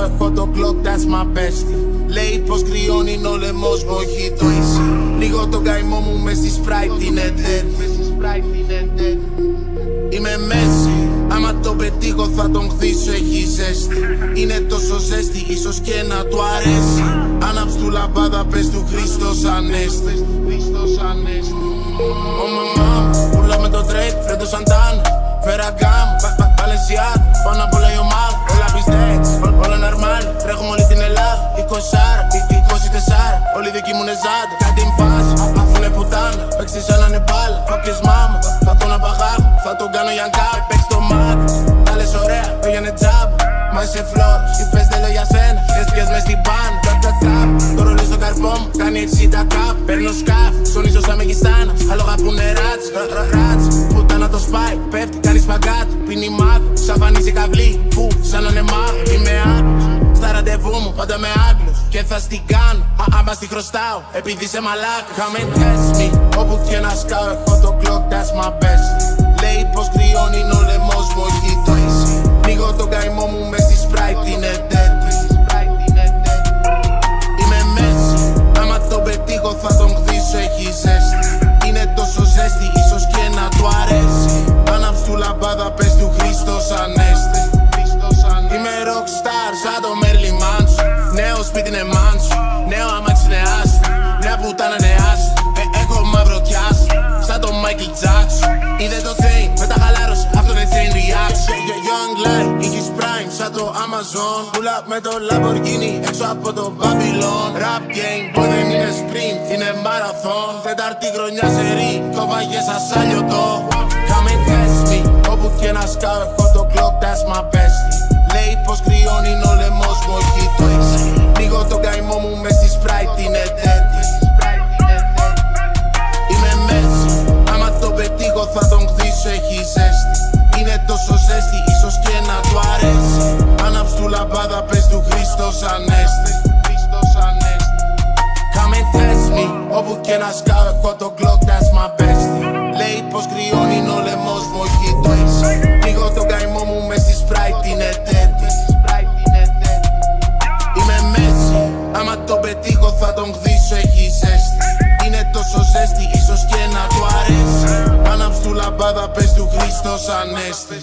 έχω το clock, that's my bestie. Λέει πως κρυώνει ο λαιμός μου, όχι το ίσι. Λίγο τον καημό μου μες στη Sprite είναι dead. Είμαι μέση, άμα το πετύχω θα τον χτίσω, έχει ζέστη. Είναι τόσο ζέστη, ίσως και να του αρέσει. Άναψ' του λαμπάδα, πες του Χριστός Ανέστη. Ω μαμά μου, πουλά με το Drake, Φρέντο Σαντάνα. Φεραγκάμ, Βαλενσιάδ, πάνω απ' όλα η ομάδα. Όλα πιστέξ, όλα ναρμάλ, τρέχουμε όλη την Ελλάδα. 20, 24, όλοι δικοί μου είναι ζάντα. Κάτι μπάζει, αφού είναι πουτάνα, παίξεις σαν να είναι μπάλα. Φάκες μάμα, θα τον απαγάγω, θα τον κάνω για γκάπ. Παίξ' το μάτι, τα λες ωραία, πήγαινε τζάμπα. Μα είσαι φλόρος, είπες δεν λέω για σένα, έστηκες μες στην πάνω. Το ρολί στο καρπό μου, κάνει 60 κάπ. Παίρνω σκάφ, ψωνίζω σαν μεγιστάνα. Άλογα που είναι ράτς, πουτάνα το σπάει, πέφτει, κάνει σπαγκάτο. Πίνει μάγο, σαφανίζει καβλή, που σαν να είναι μάγο. Είμαι Άγγλος, στα ραντεβού μου πάντα με Άγγλος. Και θα στην κάνω, άμα στη χρωστάω, επειδή είσαι μαλάκα. Come and test me, όπου και να σκάω έχω το clock, that's my best. Λέει πως κρυώνει ο λαιμός μου, όχι το ίσι. Λίγο τον καημό μου μες στη Sprite είναι dead. Είμαι μέση, άμα τον πετύχω θα τον χτίσω, έχει ζέστη. Είναι τόσο ζέστη, ίσως και να του αρέσει. Άναψ' του λαμπάδα, πες του Χριστός Ανέστη. Είμαι rockstar σαν το Μέρλι Μάνσο. Νέο σπίτι είναι μάνσο, νέο αμάξι είναι άστρο. Νέα πουτάνα είναι άστρο, έχω μαύρο κιάσο. Σαν το Michael Jackson. Είδε το Thing, μετά χαλάρωσε, αυτό είναι chain reaction. Young life, είχες prime σαν το Amazon. Pull up με το Lamborghini, έξω από το Babylon. Rap game, που δεν είναι sprint, είναι marathon. Τετάρτη χρονιά σε ρί, κόβαγες σαν σάλιωτο. Come and test me, όπου και να σκάω έχω το clock, that's my bestie. Λέει πως κρυώνει ο λαιμός μου, όχι το ίσι. Λίγο τον καημό μου μες στη Sprite είναι dead. Είμαι μέση, άμα το πετύχω θα τον χτίσω, έχει ζέστη. Είναι τόσο ζέστη, ίσως και να του αρέσει. Άναψ' του λαμπάδα, πες του Χριστός Ανέστη. Come and test me, όπου και να σκάω έχω το clock, that's my bestie. Λέει πως κρυώνει ο λαιμός μου, όχι το ίσι. Λίγο τον καημό μου μες στη Sprite είναι dead. Είμαι μέση, άμα το πετύχω θα τον χτίσω, έχει ζέστη. Είναι τόσο ζέστη, ίσως και να του αρέσει. Άναψ' του λαμπάδα, πες του Χριστός Ανέστη.